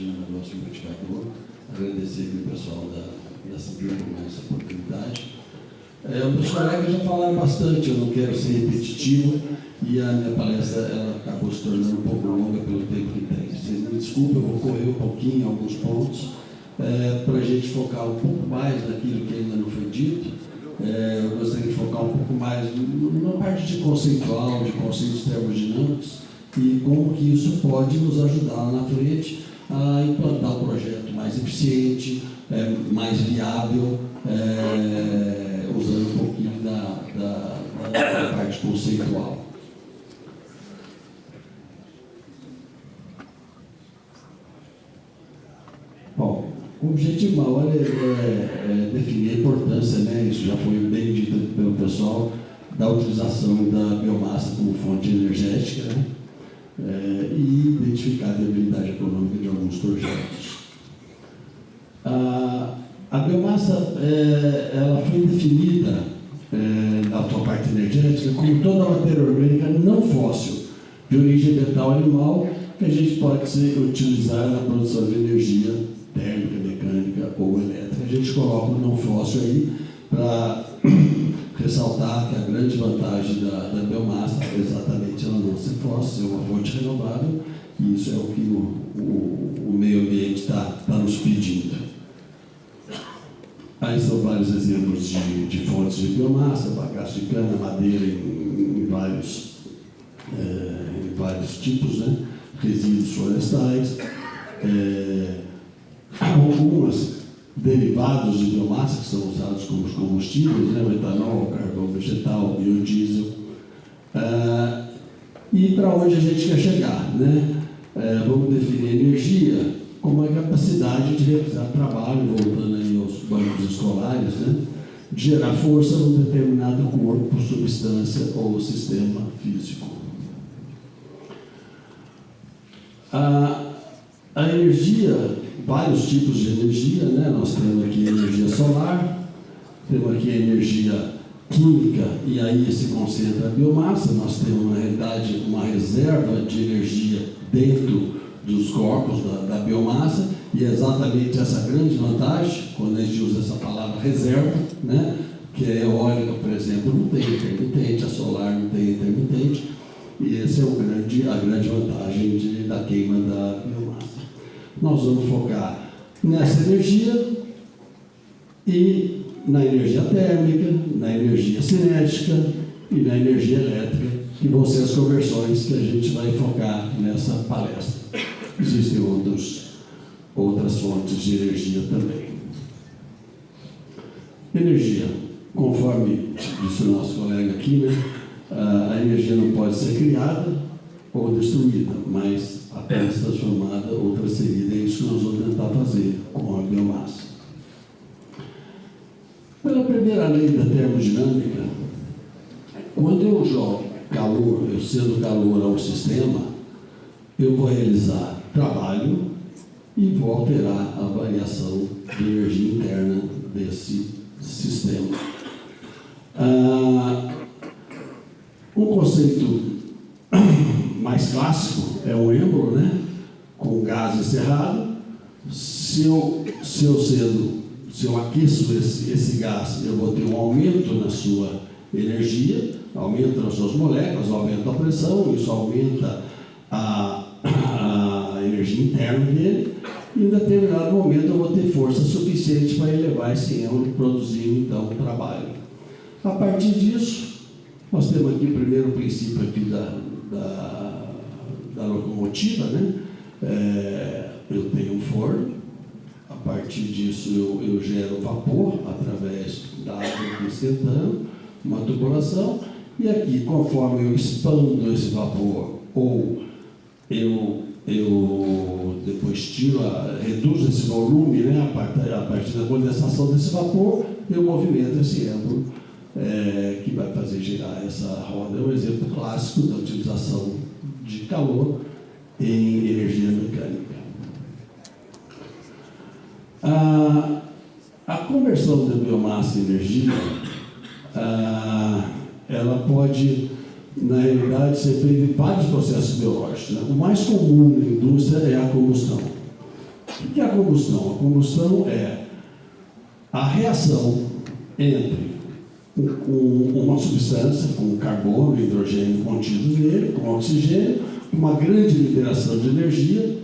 Regina, nosso modificador, agradecer ao pessoal da Civil por essa oportunidade. Os colegas já falaram bastante, eu não quero ser repetitivo, e a minha palestra ela acabou se tornando um pouco longa pelo tempo que tem. Vocês me desculpem, eu vou correr um pouquinho em alguns pontos, para a gente focar um pouco mais naquilo que ainda não foi dito. Eu gostaria de focar um pouco mais na parte de conceitual, de conceitos termodinâmicos, e como que isso pode nos ajudar lá na frente a implantar um projeto mais eficiente, mais viável, usando um pouquinho da parte conceitual. Bom, o objetivo maior é definir a importância, né, isso já foi bem dito pelo pessoal, da utilização da biomassa como fonte energética, né, e identificar a viabilidade econômica de alguns projetos. A biomassa ela foi definida na sua parte energética como toda a matéria orgânica não fóssil, de origem vegetal ou animal, que a gente pode utilizar na produção de energia térmica, mecânica ou elétrica. A gente coloca o não fóssil aí para ressaltar que a grande vantagem da biomassa é exatamente ela não ser fóssil, ser uma fonte renovável, e isso é o que o meio ambiente está nos pedindo. Aí são vários exemplos de fontes de biomassa, bagaço de cana, madeira em vários tipos, né? Resíduos florestais, algumas derivados de biomassa que são usados como combustíveis, né? O etanol, o carvão vegetal, o biodiesel. E para onde a gente quer chegar, né? Vamos definir energia como a capacidade de realizar trabalho, voltando aí aos bancos escolares, né? De gerar força num determinado corpo, substância ou sistema físico. A energia, vários tipos de energia, né? Nós temos aqui a energia solar, temos aqui a energia química, e aí se concentra a biomassa. Nós temos, na realidade, uma reserva de energia dentro dos corpos da biomassa, e é exatamente essa grande vantagem, quando a gente usa essa palavra reserva, né? Que a eólica, por exemplo, não tem intermitente, a solar não tem intermitente, e essa é a grande vantagem da queima da biomassa. Nós vamos focar nessa energia e na energia térmica, na energia cinética e na energia elétrica, que vão ser as conversões que a gente vai focar nessa palestra. Existem outras fontes de energia também. Energia, conforme disse o nosso colega aqui, né? A energia não pode ser criada ou destruída, mas apenas transformada ou transferida. É isso que nós vamos tentar fazer com a biomassa. Pela primeira lei da termodinâmica, quando eu jogo calor, eu sendo calor ao sistema, eu vou realizar trabalho e vou alterar a variação de energia interna desse sistema. Um conceito mais clássico é o êmbolo, né? Com gás encerrado. Se eu aqueço esse gás, eu vou ter um aumento na sua energia, aumenta nas suas moléculas, aumenta a pressão, isso aumenta a energia interna dele, e em determinado momento eu vou ter força suficiente para elevar esse êmbolo, produzindo então o trabalho. A partir disso, nós temos aqui o primeiro princípio aqui da locomotiva, né? Eu tenho um forno, a partir disso eu gero vapor através da água esquentando, uma tubulação, e aqui, conforme eu expando esse vapor, ou eu depois reduzo esse volume, né? A partir da condensação desse vapor, eu movimento esse êmbolo, que vai fazer girar essa roda. É um exemplo clássico da utilização de calor em energia mecânica. A conversão da biomassa em energia, ela pode, na realidade, ser feita em vários processos biológicos, né? O mais comum na indústria é a combustão. O que é a combustão? A combustão é a reação entre uma substância com carbono e hidrogênio contidos nele, com oxigênio, uma grande liberação de energia,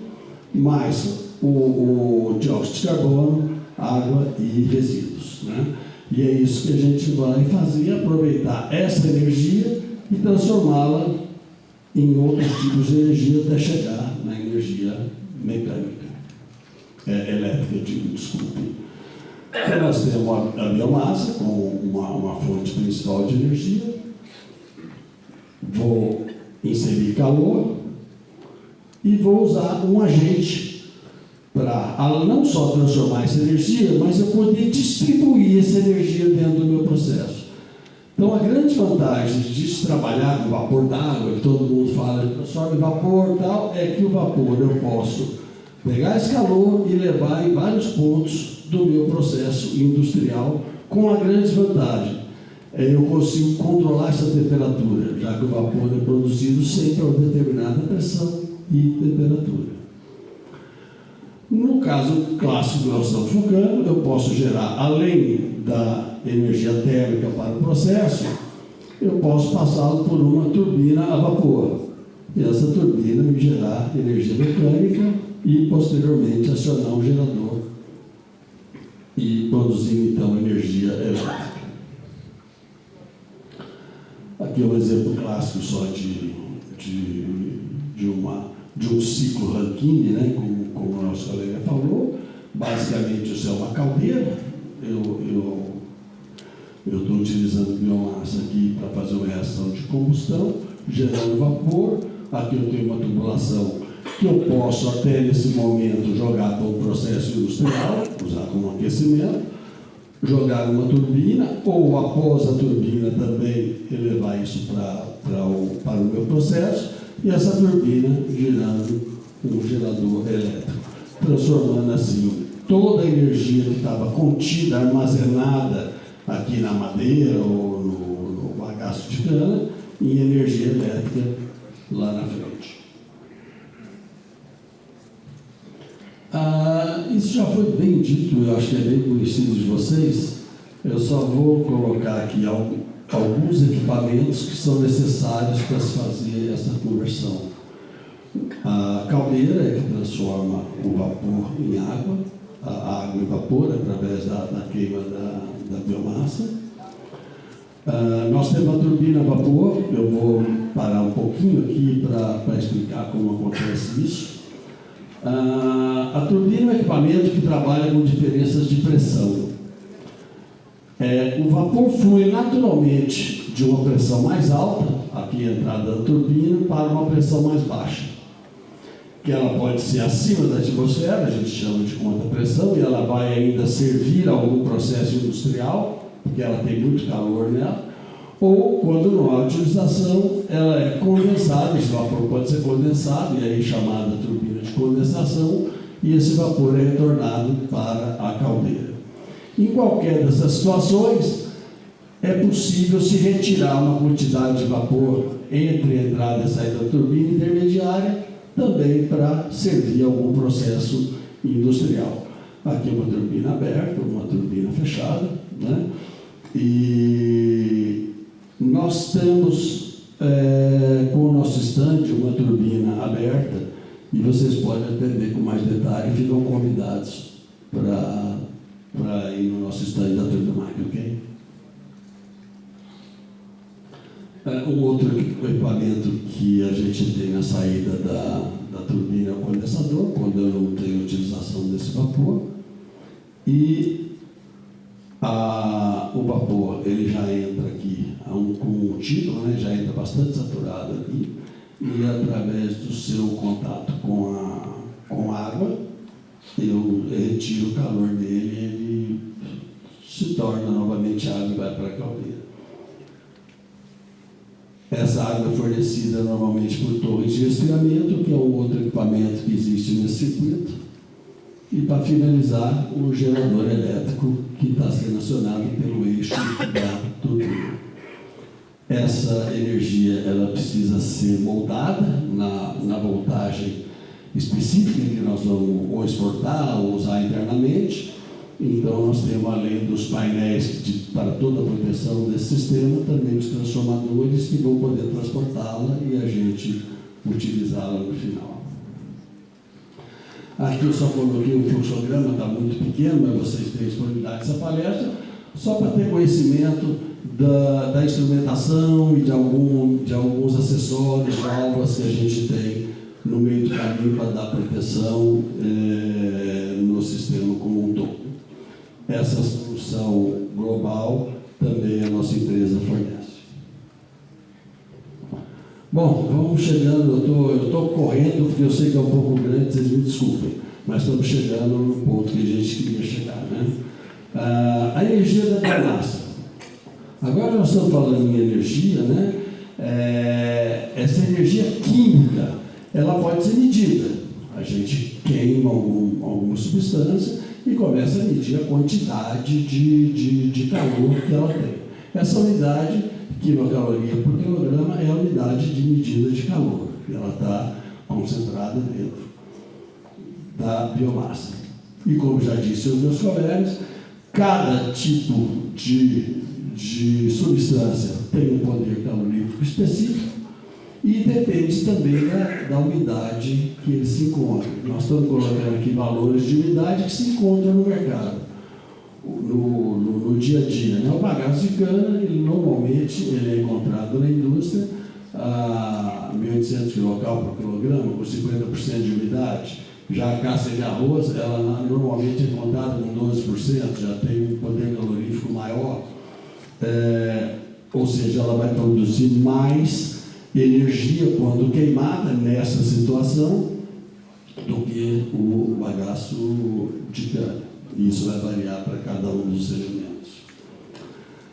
mais o dióxido de carbono, água e resíduos, né? E é isso que a gente vai fazer, aproveitar essa energia e transformá-la em outros tipos de energia até chegar na energia mecânica, elétrica, desculpe. Então, nós temos a biomassa como uma fonte principal de energia. Vou inserir calor e vou usar um agente para não só transformar essa energia, mas eu poder distribuir essa energia dentro do meu processo. Então, a grande vantagem de se trabalhar com vapor d'água, que todo mundo fala, transforma em vapor e tal, é que o vapor eu posso pegar esse calor e levar em vários pontos do meu processo industrial, com a grande vantagem, eu consigo controlar essa temperatura, já que o vapor é produzido sempre a uma determinada pressão e temperatura. No caso clássico que nós estamos focando, eu posso gerar, além da energia térmica para o processo, eu posso passá-lo por uma turbina a vapor. E essa turbina me gerar energia mecânica e, posteriormente, acionar um gerador e produzir, então, energia elétrica. Aqui é um exemplo clássico só de um ciclo Rankine, né, como o nosso colega falou. Basicamente, isso é uma caldeira. Eu estou utilizando biomassa aqui para fazer uma reação de combustão, gerando vapor. Aqui eu tenho uma tubulação que eu posso, até nesse momento, jogar para o processo industrial, usar como aquecimento, jogar uma turbina, ou após a turbina também elevar isso para o meu processo, e essa turbina girando um gerador elétrico, transformando assim toda a energia que estava contida, armazenada aqui na madeira ou no bagaço de cana, em energia elétrica lá na frente. Isso já foi bem dito, eu acho que é bem conhecido de vocês. Eu só vou colocar aqui alguns equipamentos que são necessários para se fazer essa conversão. A caldeira é que transforma o vapor em água, a água em vapor através da queima da biomassa. Nós temos a turbina a vapor, eu vou parar um pouquinho aqui para explicar como acontece isso. A turbina é um equipamento que trabalha com diferenças de pressão. O vapor flui naturalmente de uma pressão mais alta, aqui a entrada da turbina, para uma pressão mais baixa, que ela pode ser acima da atmosfera, a gente chama de contra-pressão, e ela vai ainda servir a algum processo industrial, porque ela tem muito calor nela, ou quando não há utilização, ela é condensada, esse vapor pode ser condensado, e aí chamada turbina de condensação, e esse vapor é retornado para a caldeira. Em qualquer dessas situações, é possível se retirar uma quantidade de vapor entre a entrada e a saída da turbina intermediária, também para servir a algum processo industrial. Aqui é uma turbina aberta, uma turbina fechada, né? E nós temos com o nosso estande uma turbina aberta, e vocês podem atender com mais detalhe e ficam convidados para ir no nosso estande da Turbimac, ok? Um outro equipamento que a gente tem na saída da turbina é o condensador, quando eu não tenho utilização desse vapor. E o vapor ele já entra aqui com um título, né, já entra bastante saturado aqui, e através do seu contato com a água, eu retiro o calor dele e ele se torna novamente água e vai para a caldeira. Essa água é fornecida normalmente por torres de resfriamento, que é um outro equipamento que existe nesse circuito. E para finalizar, o gerador elétrico que está sendo acionado pelo eixo da turbina. Essa energia ela precisa ser moldada na voltagem específica que nós vamos ou exportar ou usar internamente. Então, nós temos, além dos painéis para toda a proteção desse sistema, também os transformadores que vão poder transportá-la e a gente utilizá-la no final. Aqui eu só coloquei o fluxograma, está muito pequeno, mas vocês têm disponibilidade dessa palestra, só para ter conhecimento da instrumentação e de alguns acessórios, válvulas que a gente tem no meio do caminho para dar proteção no sistema como um todo. Essa solução global também a nossa empresa fornece. Bom, vamos chegando, eu estou correndo porque eu sei que é um pouco grande, vocês me desculpem, mas estamos chegando no ponto que a gente queria chegar, né? A energia da biomassa. Agora nós estamos falando em energia, né? Essa energia química, ela pode ser medida. A gente queima alguma substância e começa a medir a quantidade de calor que ela tem. Essa unidade, quilocaloria por quilograma, é a unidade de medida de calor. Ela está concentrada dentro da biomassa. E como já disse os meus colegas, cada tipo de substância tem um poder calorífico específico e depende também da umidade que ele se encontra. Nós estamos colocando aqui valores de umidade que se encontram no mercado, no dia a dia, né? O bagaço de cana, normalmente é encontrado na indústria a 1.800 kcal por quilograma, com 50% de umidade. Já a casca de arroz, ela normalmente é encontrada com 12%, já tem um poder calorífico maior, ou seja, ela vai produzir mais energia quando queimada nessa situação do que o bagaço de cana. Isso vai variar para cada um dos elementos.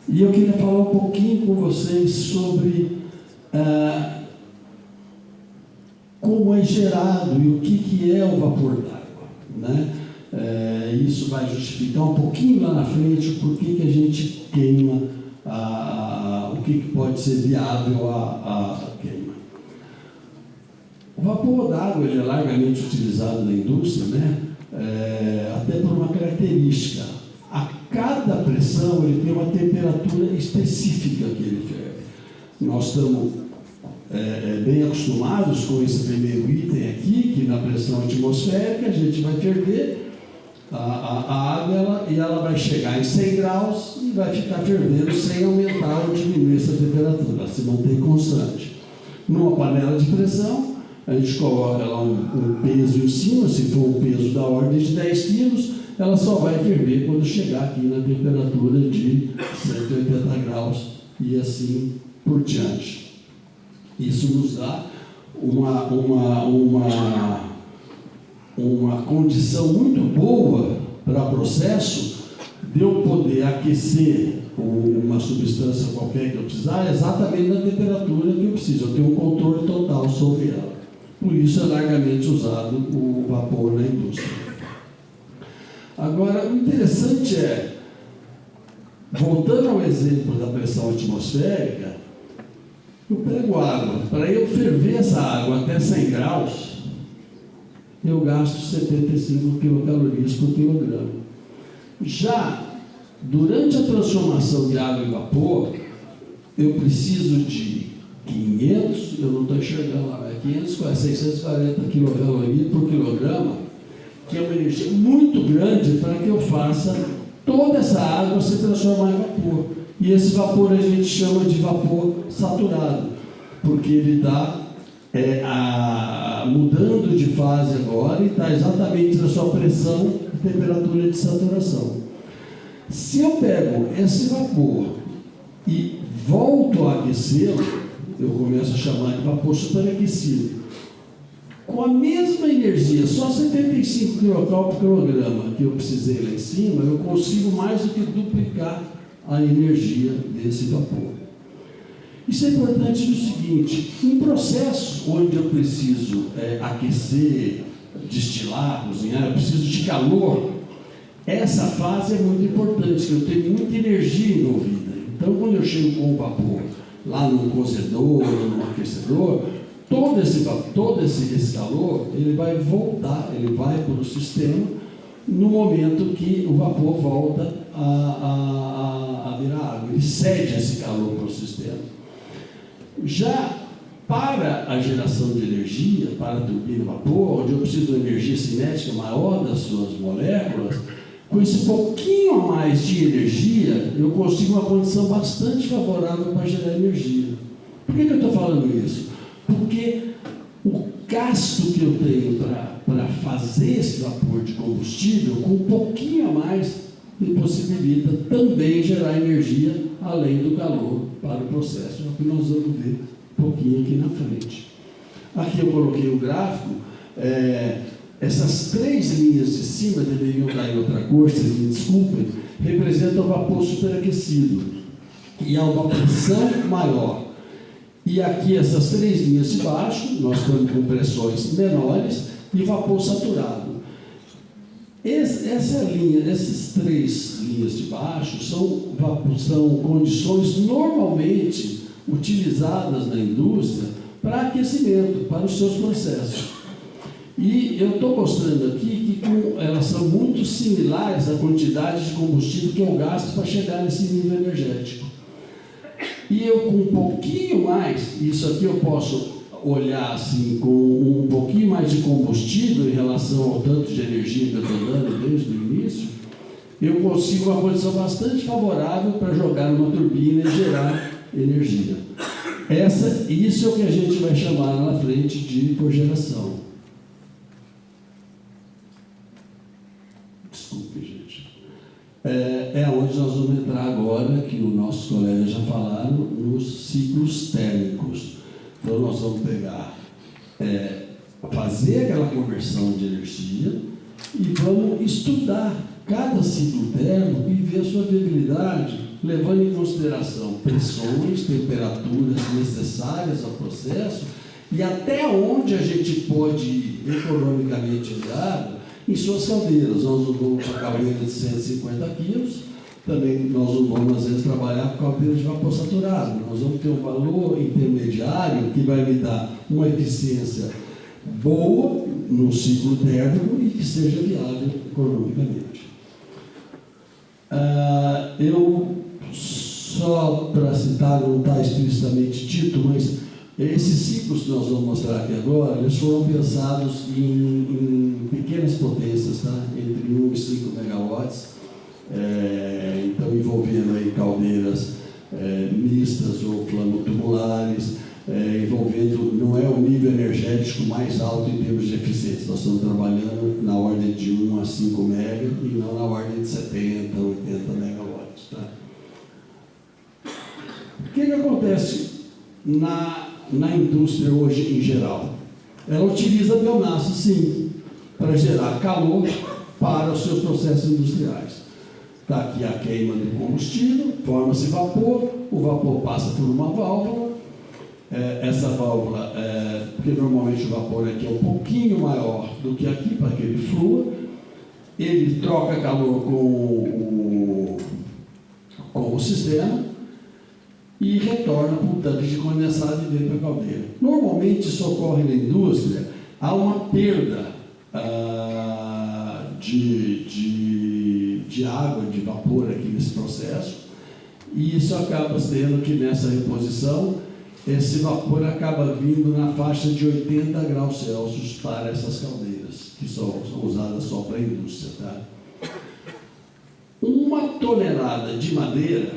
E eu queria falar um pouquinho com vocês sobre como é gerado e o que é o vapor d'água, né? Isso vai justificar um pouquinho lá na frente por que a gente queima, o que pode ser viável a queima. O vapor d'água ele é largamente utilizado na indústria, né? Até por uma característica. A cada pressão ele tem uma temperatura específica que ele ferve. Nós estamos bem acostumados com esse primeiro item aqui, que na pressão atmosférica a gente vai ferver a água e ela vai chegar em 100 graus e vai ficar fervendo sem aumentar ou diminuir essa temperatura, ela se mantém constante. Numa panela de pressão, a gente coloca lá um peso em cima, se for um peso da ordem de 10 quilos, ela só vai ferver quando chegar aqui na temperatura de 180 graus e assim por diante. Isso nos dá uma condição muito boa para o processo de eu poder aquecer uma substância qualquer que eu precisar exatamente na temperatura que eu preciso. Eu tenho um controle total sobre ela. Por isso é largamente usado o vapor na indústria. Agora, o interessante é, voltando ao exemplo da pressão atmosférica, eu pego água. Para eu ferver essa água até 100 graus, eu gasto 75 quilocalorias por quilograma. Já durante a transformação de água em vapor, eu preciso de 500, eu não estou enxergando lá, 640 quilocalorias por quilograma, que é uma energia muito grande para que eu faça toda essa água se transformar em vapor. E esse vapor a gente chama de vapor saturado, porque ele está mudando de fase agora e está exatamente na sua pressão e temperatura de saturação. Se eu pego esse vapor e volto a aquecê-lo, eu começo a chamar de vapor superaquecido. Com a mesma energia, só 75 kcal por quilograma que eu precisei lá em cima, eu consigo mais do que duplicar a energia desse vapor. Isso é importante no seguinte: um processo onde eu preciso aquecer, destilar, cozinhar, eu preciso de calor, essa fase é muito importante, eu tenho muita energia envolvida. Então, quando eu chego com o vapor lá num cozedor ou num aquecedor, todo esse calor, ele vai voltar, ele vai para o sistema no momento que o vapor volta a virar água. Ele cede esse calor para o sistema. Já para a geração de energia, para a turbina vapor, onde eu preciso de uma energia cinética maior das suas moléculas, com esse pouquinho a mais de energia, eu consigo uma condição bastante favorável para gerar energia. Por que eu estou falando isso? Porque o gasto que eu tenho para fazer esse vapor de combustível, com um pouquinho a mais, me possibilita também gerar energia além do calor para o processo. É o que nós vamos ver um pouquinho aqui na frente. Aqui eu coloquei o gráfico. Essas 3 linhas de cima, deveriam estar em outra cor, vocês me desculpem, representam o vapor superaquecido. E há uma pressão maior. E aqui essas 3 linhas de baixo, nós estamos com pressões menores e vapor saturado. Essas 3 linhas de baixo são condições normalmente utilizadas na indústria para aquecimento, para os seus processos. E eu estou mostrando aqui que elas são muito similares à quantidade de combustível que eu gasto para chegar nesse nível energético. E eu, com um pouquinho mais, isso aqui eu posso olhar assim, com um pouquinho mais de combustível em relação ao tanto de energia que eu estou dando desde o início, eu consigo uma condição bastante favorável para jogar numa turbina e gerar energia. Isso é o que a gente vai chamar lá na frente de cogeração. Desculpe, gente. É onde nós vamos entrar agora, que os nossos colegas já falaram, nos ciclos térmicos. Então, nós vamos pegar, fazer aquela conversão de energia e vamos estudar cada ciclo térmico e ver a sua viabilidade, levando em consideração pressões, temperaturas necessárias ao processo e até onde a gente pode ir economicamente viável em suas caldeiras. Nós não vamos para caldeira de 150 quilos, também nós não vamos, às vezes, trabalhar com caldeira de vapor saturado. Nós vamos ter um valor intermediário que vai me dar uma eficiência boa no ciclo térmico e que seja viável economicamente. Eu, só para citar, não está explicitamente dito, mas esses ciclos que nós vamos mostrar aqui agora, eles foram pensados em pequenas potências, tá? Entre 1 e 5 megawatts, então envolvendo aí caldeiras mistas ou flamotubulares, envolvendo, não é o nível energético mais alto em termos de eficiência, nós estamos trabalhando na ordem de 1 a 5 mega e não na ordem de 70, 80 megawatts. Tá? O que acontece na indústria hoje em geral? Ela utiliza a biomassa, sim, para gerar calor para os seus processos industriais. Está aqui a queima do combustível, forma-se vapor, o vapor passa por uma válvula. Essa válvula, porque normalmente o vapor aqui é um pouquinho maior do que aqui, para que ele flua, ele troca calor com o sistema e retorna para o tanque de condensado e vem para a caldeira. Normalmente isso ocorre na indústria, há uma perda de água, de vapor aqui nesse processo, e isso acaba sendo que nessa reposição, esse vapor acaba vindo na faixa de 80 graus Celsius para essas caldeiras, que são usadas só para a indústria. Tá? 1 tonelada de madeira,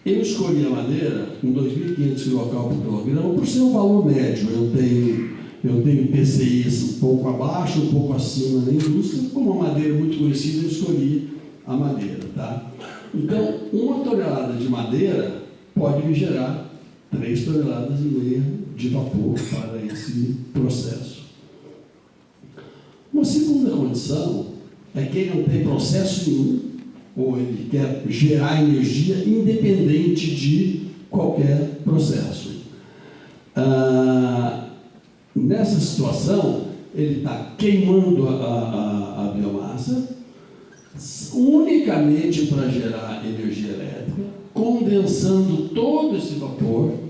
eu escolhi a madeira com 2.500 kcal por quilograma, por ser um valor médio. Eu tenho PCIs um pouco abaixo, um pouco acima na indústria. Como uma madeira muito conhecida, eu escolhi a madeira. Tá? Então, 1 tonelada de madeira pode me gerar 3,5 toneladas de vapor para esse processo. Uma segunda condição é que ele não tem processo nenhum, ou ele quer gerar energia independente de qualquer processo. Nessa situação, ele está queimando a biomassa unicamente para gerar energia elétrica, condensando todo esse vapor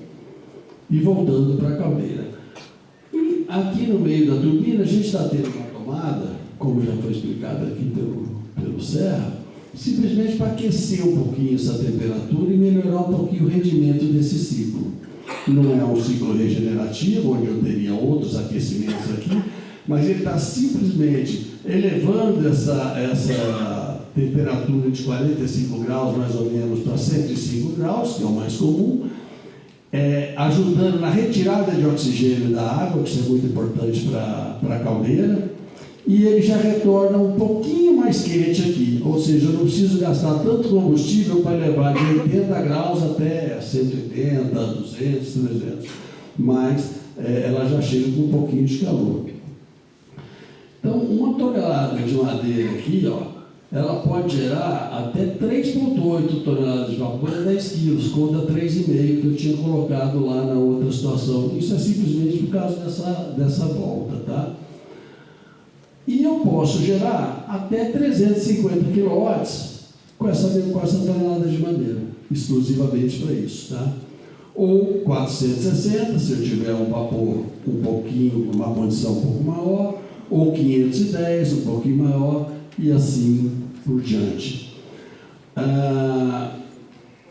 e voltando para a caldeira. aqui no meio da turbina, a gente está tendo uma tomada, como já foi explicado aqui pelo Serra, simplesmente para aquecer um pouquinho essa temperatura e melhorar um pouquinho o rendimento desse ciclo. Não é um ciclo regenerativo, onde eu teria outros aquecimentos aqui, mas ele está simplesmente elevando essa temperatura de 45 graus, mais ou menos, para 105 graus, que é o mais comum, ajudando na retirada de oxigênio da água, que isso é muito importante para a caldeira, e ele já retorna um pouquinho mais quente aqui, ou seja, eu não preciso gastar tanto combustível para levar de 80 graus até 180, 200, 300, mas ela já chega com um pouquinho de calor. Então, uma tonelada de madeira aqui, ó, ela pode gerar até 3,8 toneladas de vapor a 10 quilos, contra 3,5 que eu tinha colocado lá na outra situação. Isso é simplesmente por causa dessa volta, tá? E eu posso gerar até 350 kW com essa tonelada de madeira, exclusivamente para isso, tá? Ou 460, se eu tiver um vapor um pouquinho, uma condição um pouco maior, ou 510, um pouquinho maior, e assim por diante.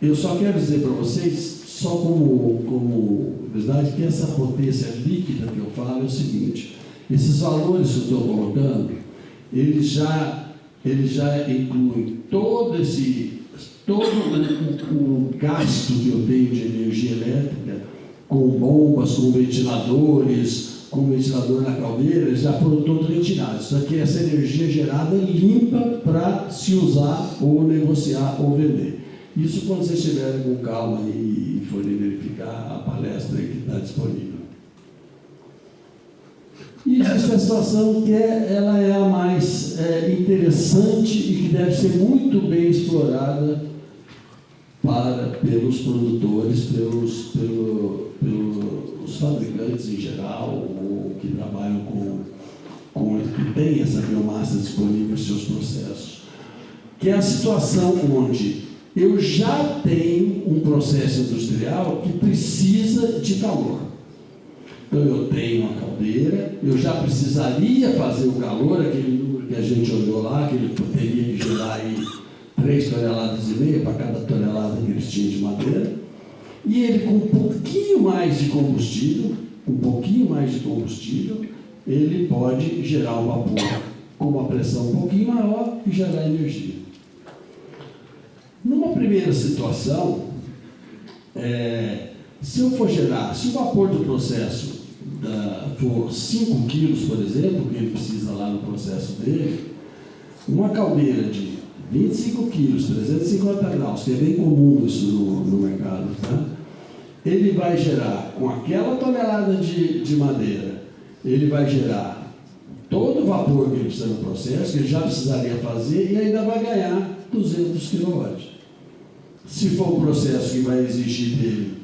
Eu só quero dizer para vocês, só como verdade, que essa potência líquida que eu falo é o seguinte: esses valores que eu estou colocando, eles já incluem todo o gasto que eu tenho de energia elétrica, com bombas, com ventiladores, com ventilador na caldeira, eles já foram todos retirados. Isso aqui é essa energia gerada limpa para se usar ou negociar ou vender. Isso quando vocês estiverem com calma e forem verificar a palestra que está disponível. E essa situação que ela é a mais interessante e que deve ser muito bem explorada pelos produtores, pelos fabricantes em geral, ou que trabalham que têm essa biomassa disponível em seus processos. Que é a situação onde eu já tenho um processo industrial que precisa de calor. Então, eu tenho uma caldeira, eu já precisaria fazer o calor, aquele número que a gente olhou lá, que ele poderia gerar aí 3,5 toneladas para cada tonelada que eles tinham de madeira, e ele com um pouquinho mais de combustível, ele pode gerar um vapor com uma pressão um pouquinho maior e gerar energia. Numa primeira situação, se eu for gerar, se o vapor do processo for 5 quilos, por exemplo, que ele precisa lá no processo dele, uma caldeira de 25 quilos, 350 graus, que é bem comum isso no mercado, tá? Ele vai gerar, com aquela tonelada de madeira, ele vai gerar todo o vapor que ele precisa no processo, que ele já precisaria fazer, e ainda vai ganhar 200 kW. Se for um processo que vai exigir dele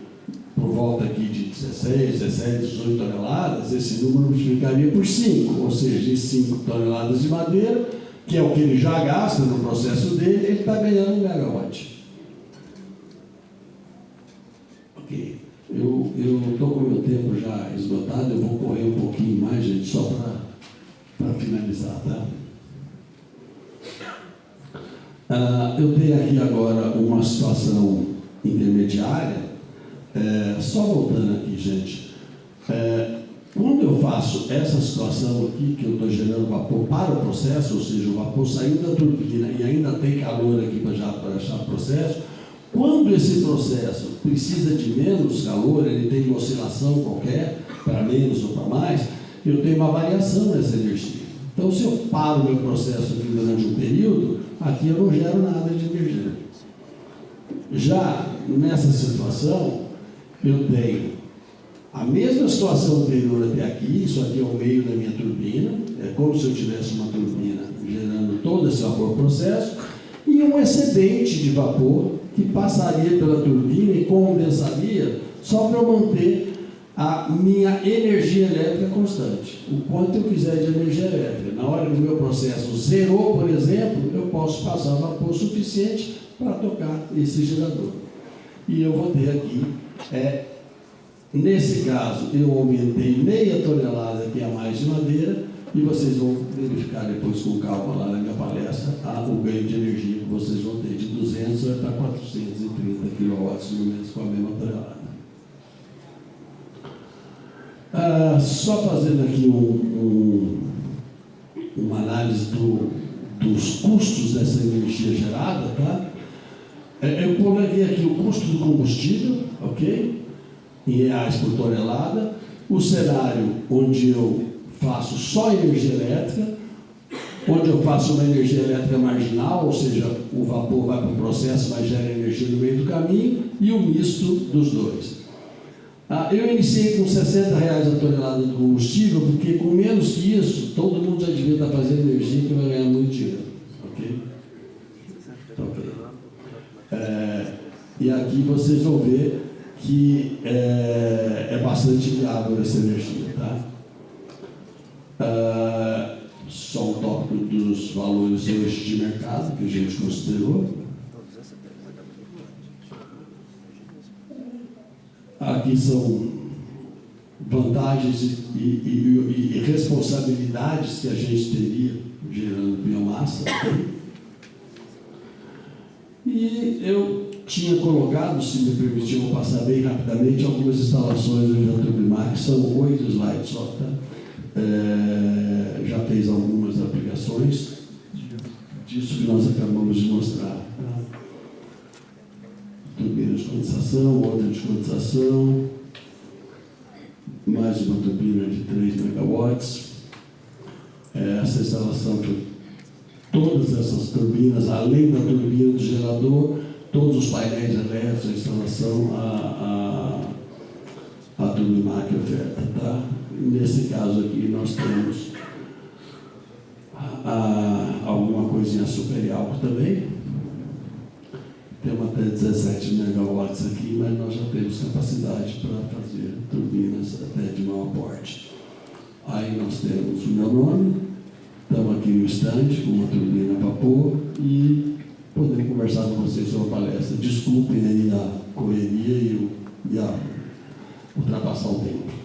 por volta aqui de 16, 17, 18 toneladas, esse número multiplicaria por 5, ou seja, de 5 toneladas de madeira, que é o que ele já gasta no processo dele, ele está ganhando 1 megawatt. Ok. Eu estou com o meu tempo já esgotado, eu vou correr um pouquinho mais, gente, só para finalizar, tá? Eu tenho aqui agora uma situação intermediária, só voltando aqui, gente. Quando eu faço essa situação aqui, que eu estou gerando vapor para o processo, ou seja, o vapor saindo da turbina e ainda tem calor aqui para achar o processo, quando esse processo precisa de menos calor, ele tem uma oscilação qualquer, para menos ou para mais, eu tenho uma variação nessa energia. Então, se eu paro o meu processo aqui durante um período, aqui eu não gero nada de energia. Já nessa situação, eu tenho a mesma situação anterior até aqui, isso aqui é o meio da minha turbina, é como se eu tivesse uma turbina gerando todo esse vapor processo, e um excedente de vapor que passaria pela turbina e condensaria só para eu manter a minha energia elétrica constante, o quanto eu quiser de energia elétrica. Na hora que o meu processo zerou, por exemplo, eu posso passar vapor suficiente para tocar esse gerador. E eu vou ter aqui Nesse caso, eu aumentei meia tonelada, que é a mais de madeira, e vocês vão verificar depois com calma lá na minha palestra o ganho de energia que vocês vão ter de 200 para 430 kW com a mesma tonelada. Só fazendo aqui uma análise dos custos dessa energia gerada, tá? Eu coloquei aqui o custo do combustível, ok? Em reais por tonelada. O cenário onde eu faço só energia elétrica, onde eu faço uma energia elétrica marginal, ou seja, o vapor vai para o processo, mas gera energia no meio do caminho, e o misto dos dois. Eu iniciei com R$60 a tonelada de combustível, porque com menos que isso, todo mundo já devia estar fazendo energia que vai ganhar muito dinheiro. Ok? E aqui vocês vão ver que é bastante viável essa energia. Tá? Só um tópico dos valores hoje de mercado que a gente considerou. Aqui são vantagens e responsabilidades que a gente teria gerando biomassa. E eu tinha colocado, se me permitir, vou passar bem rapidamente, algumas instalações do Jatobimar, que são 8 slides só, tá? Já fez algumas aplicações disso que nós acabamos de mostrar. Turbina de condensação, outra de condensação, mais uma turbina de 3 megawatts. Essa instalação de todas essas turbinas, além da turbina do gerador, todos os painéis elétricos, a instalação, a Turbimar que oferta. Tá? Nesse caso aqui nós temos alguma coisinha super e álcool também. Temos até 17 megawatts aqui, mas nós já temos capacidade para fazer turbinas até de maior porte. Aí nós temos o meu nome, estamos aqui no stand com uma turbina a vapor e podemos conversar com vocês sobre a palestra. Desculpem aí a correria e ultrapassar o tempo.